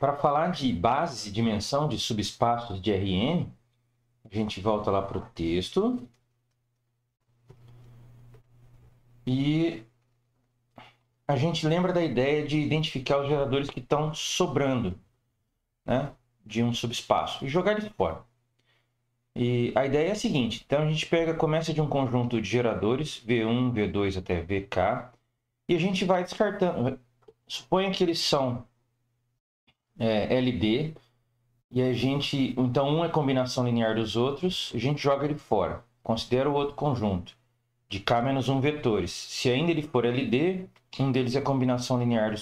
Para falar de bases e dimensão de subespaços de Rn, a gente volta lá para o texto e a gente lembra da ideia de identificar os geradores que estão sobrando, né, de um subespaço e jogar eles fora. E a ideia é a seguinte: então a gente começa de um conjunto de geradores, V1, V2 até Vk, e a gente vai descartando. Suponha que eles são LD, e a gente, então um é combinação linear dos outros, a gente joga ele fora. Considera o outro conjunto de K menos 1 vetores. Se ainda ele for LD, um deles é combinação linear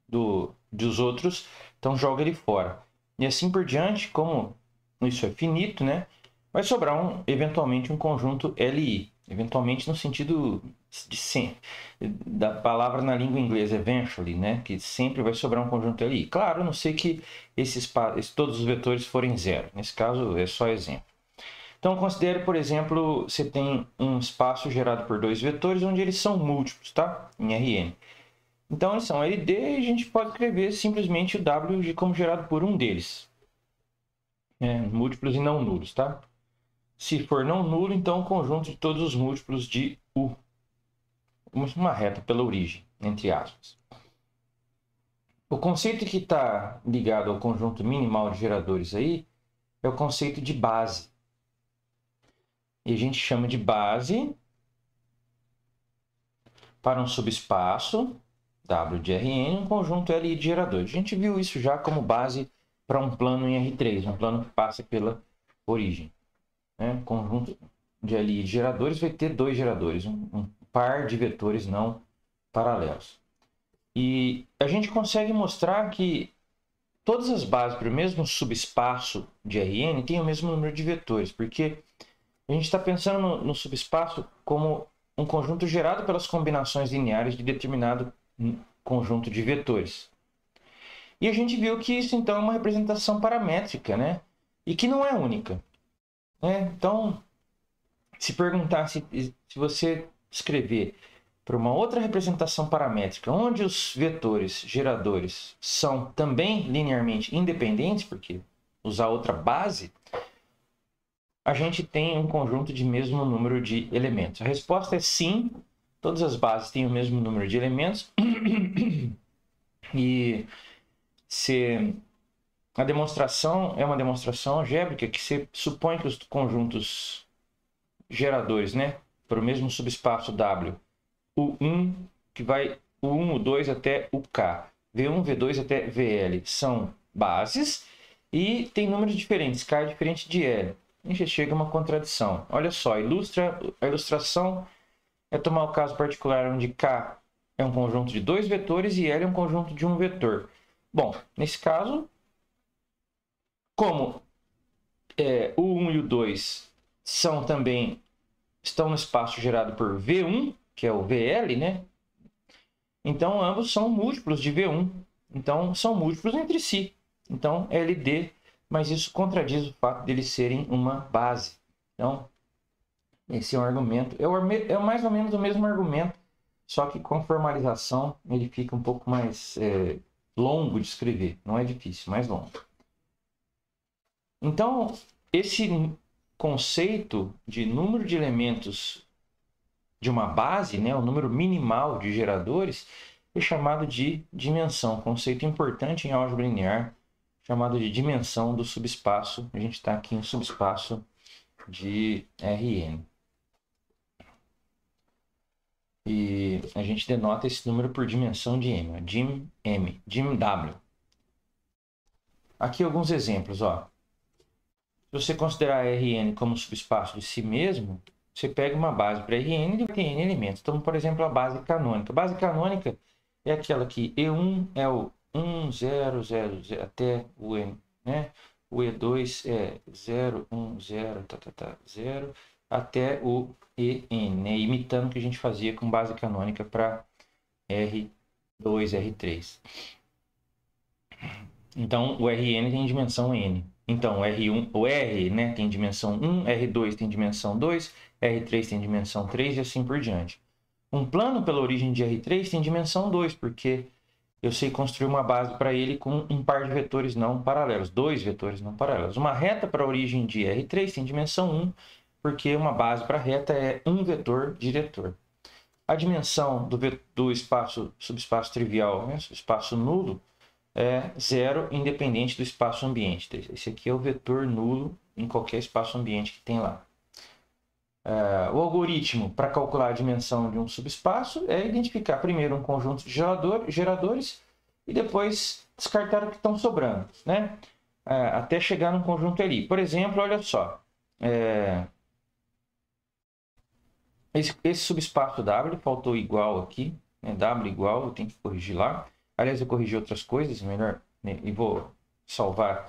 dos outros, então joga ele fora. E assim por diante, como isso é finito, né? Vai sobrar eventualmente um conjunto Li. Eventualmente no sentido de sempre, da palavra na língua inglesa, eventually, né? Que sempre vai sobrar um conjunto Li. Claro, a não ser que todos os vetores forem zero. Nesse caso, é só exemplo. Então, considere, por exemplo, você tem um espaço gerado por dois vetores, onde eles são múltiplos, tá? Em Rn. Então, eles são LD e a gente pode escrever simplesmente o W como gerado por um deles. Múltiplos e não nulos, tá? Se for não nulo, então o conjunto de todos os múltiplos de U. Uma reta pela origem, entre aspas. O conceito que está ligado ao conjunto minimal de geradores aí é o conceito de base. E a gente chama de base para um subespaço W de Rn, um conjunto Li de geradores. A gente viu isso já como base para um plano em R3, um plano que passa pela origem. Conjunto de Li de geradores vai ter dois geradores, um par de vetores não paralelos. E a gente consegue mostrar que todas as bases para o mesmo subespaço de Rn têm o mesmo número de vetores, porque a gente está pensando no subespaço como um conjunto gerado pelas combinações lineares de determinado conjunto de vetores. E a gente viu que isso então é uma representação paramétrica, né? E que não é única. Então, se perguntar se você escrever para uma outra representação paramétrica, onde os vetores geradores são também linearmente independentes, porque usar outra base, a gente tem um conjunto de mesmo número de elementos. A resposta é sim, todas as bases têm o mesmo número de elementos. E a demonstração é uma demonstração algébrica que você supõe que os conjuntos geradores, né, para o mesmo subespaço W, o 1, que vai o 1, o 2 até o K, V1, V2 até VL, são bases e tem números diferentes, K é diferente de L. A gente chega a uma contradição. Olha só, a ilustração é tomar o caso particular onde K é um conjunto de dois vetores e L é um conjunto de um vetor. Bom, nesse caso, como o 1 e o 2 estão no espaço gerado por V1, que é o VL, né? Então, ambos são múltiplos de V1. Então, são múltiplos entre si. Então, LD, mas isso contradiz o fato deles serem uma base. Então, esse é um argumento. É mais ou menos o mesmo argumento, só que com formalização ele fica um pouco mais longo de escrever. Não é difícil, mais longo. Então, esse conceito de número de elementos de uma base, né, o número minimal de geradores, é chamado de dimensão. Conceito importante em álgebra linear, chamado de dimensão do subespaço. A gente está aqui em subespaço de Rn. E a gente denota esse número por dimensão de M, dim W. Aqui alguns exemplos, ó. Se você considerar Rn como subespaço de si mesmo, você pega uma base para Rn e tem N elementos. Então, por exemplo, a base canônica. A base canônica é aquela que E1 é o 1, 0, 0, 0 até o N, né? O E2 é 0, 1, 0, 0, até o En, né? Imitando o que a gente fazia com base canônica para R2, R3. Então, o Rn tem dimensão N. Então, o R, né, tem dimensão 1, R2 tem dimensão 2, R3 tem dimensão 3 e assim por diante. Um plano pela origem de R3 tem dimensão 2, porque eu sei construir uma base para ele com um par de vetores não paralelos, dois vetores não paralelos. Uma reta para a origem de R3 tem dimensão 1, porque uma base para reta é um vetor diretor. A dimensão do espaço, subespaço trivial, né, subespaço nulo, é zero, independente do espaço ambiente. Esse aqui é o vetor nulo em qualquer espaço ambiente que tem lá. O algoritmo para calcular a dimensão de um subespaço é identificar primeiro um conjunto de geradores e depois descartar o que estão sobrando, né? Até chegar num conjunto ali. Por exemplo, olha só. Esse subespaço W faltou igual aqui, né? W igual, eu tenho que corrigir lá. Aliás, eu corrigi outras coisas, melhor, né? E vou salvar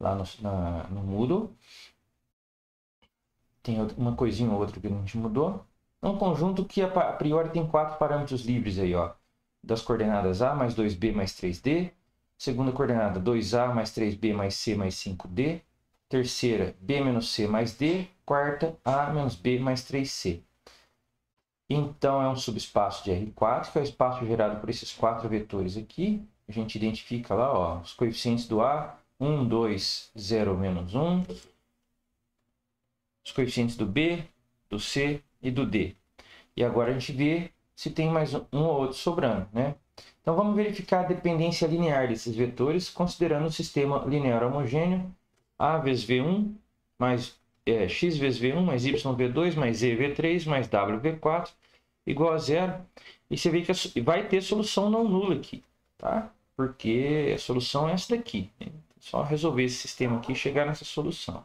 lá no Moodle. Tem uma coisinha ou outra que a gente mudou. É um conjunto que a priori tem 4 parâmetros livres aí, ó. Das coordenadas A mais 2B mais 3D. Segunda coordenada 2A mais 3B mais C mais 5D. Terceira, B menos C mais D. Quarta, A menos B mais 3C. Então, é um subespaço de R4, que é o espaço gerado por esses 4 vetores aqui. A gente identifica lá, ó, os coeficientes do A, 1, 2, 0, menos 1. Os coeficientes do B, do C e do D. E agora a gente vê se tem mais um ou outro sobrando, né? Então, vamos verificar a dependência linear desses vetores, considerando o sistema linear homogêneo, A vezes V1, mais x vezes V1, mais y V2, mais z V3, mais w V4, igual a zero. E você vê que vai ter solução não nula aqui, tá? Porque a solução é essa daqui. Né? Só resolver esse sistema aqui e chegar nessa solução.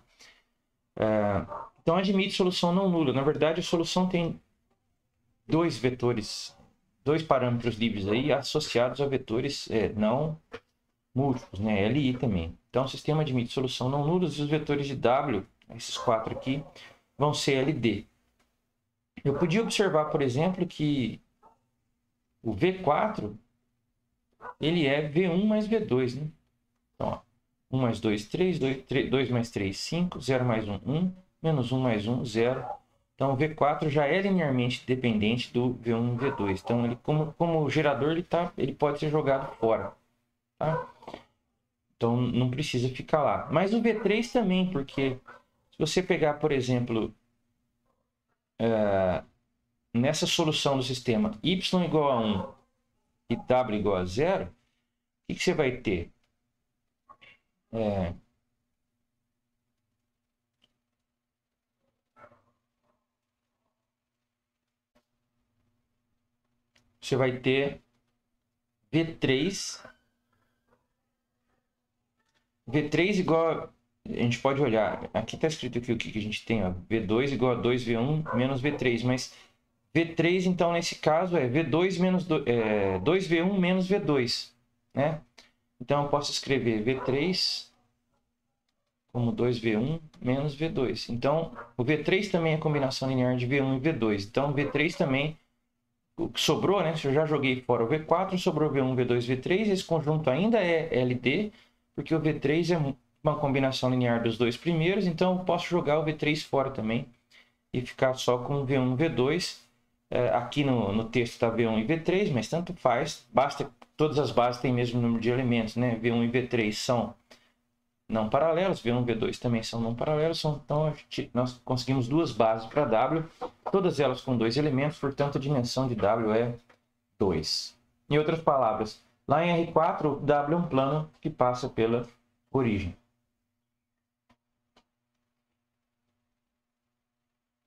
Então, admite solução não nula. Na verdade, a solução tem dois vetores, dois parâmetros livres aí associados a vetores não múltiplos, né? L e I também. Então, o sistema admite solução não nula e os vetores de W, esses 4 aqui, vão ser LD. Eu podia observar, por exemplo, que o V4 ele é V1 mais V2, né? Então, ó, 1 mais 2, 3, 2 mais 3, 5, 0 mais 1, 1, menos 1 mais 1, 0. Então, o V4 já é linearmente dependente do V1 e V2. Então, ele, como gerador, ele pode ser jogado fora. Tá? Então, não precisa ficar lá. Mas o V3 também, porque se você pegar, por exemplo, nessa solução do sistema y igual a 1 e w igual a 0, o que você vai ter? Você vai ter V3 igual a gente pode olhar, aqui está escrito aqui o que a gente tem, ó, V2 igual a 2V1 menos V3, mas V3 então nesse caso é V2 menos 2V1 menos V2, né? Então eu posso escrever V3 como 2V1 menos V2. Então o V3 também é combinação linear de V1 e V2. Então o V3 também, o que sobrou, né? Se eu já joguei fora o V4, sobrou V1, V2, V3. Esse conjunto ainda é LD, porque o V3 é uma combinação linear dos dois primeiros. Então eu posso jogar o V3 fora também e ficar só com V1 e V2. Aqui no texto está V1 e V3, mas tanto faz. Basta todas as bases têm o mesmo número de elementos, né? V1 e V3 são não paralelos, V1 e V2 também são não paralelos, então nós conseguimos duas bases para W, todas elas com dois elementos, portanto a dimensão de W é 2. Em outras palavras, lá em R4, o W é um plano que passa pela origem.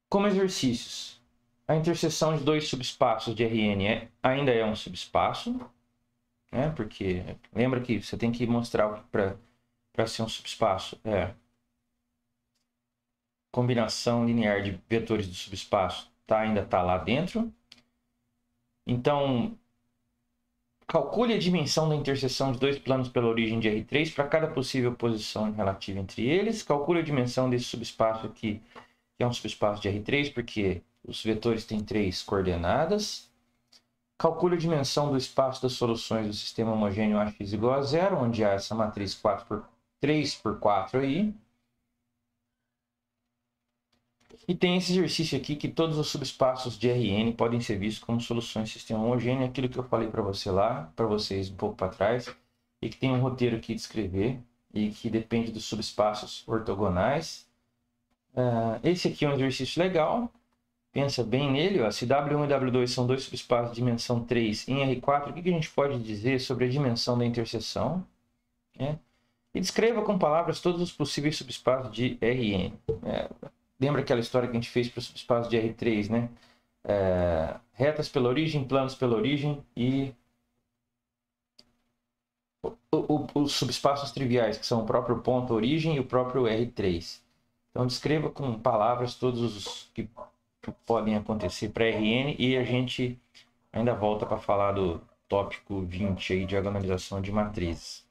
Como exercícios, a interseção de dois subespaços de Rn ainda é um subespaço, né? Porque lembra que você tem que mostrar para ser um subespaço, combinação linear de vetores do subespaço ainda está lá dentro. Então, calcule a dimensão da interseção de dois planos pela origem de R3 para cada possível posição relativa entre eles. Calcule a dimensão desse subespaço aqui, que é um subespaço de R3, porque os vetores têm 3 coordenadas. Calcule a dimensão do espaço das soluções do sistema homogêneo AX igual a 0, onde há essa matriz 3 por 4 aí. E tem esse exercício aqui que todos os subespaços de Rn podem ser vistos como soluções de sistema homogêneo, aquilo que eu falei para você lá, para vocês um pouco para trás, e que tem um roteiro aqui de escrever, e que depende dos subespaços ortogonais. Esse aqui é um exercício legal, pensa bem nele, ó. Se W1 e W2 são dois subespaços de dimensão 3 em R4, o que a gente pode dizer sobre a dimensão da interseção? E descreva com palavras todos os possíveis subespaços de Rn. Lembra aquela história que a gente fez para o subespaço de R3, né? Retas pela origem, planos pela origem e os subespaços triviais, que são o próprio ponto origem e o próprio R3. Então, descreva com palavras todos os que podem acontecer para Rn e a gente ainda volta para falar do tópico 20 aí, diagonalização de matrizes.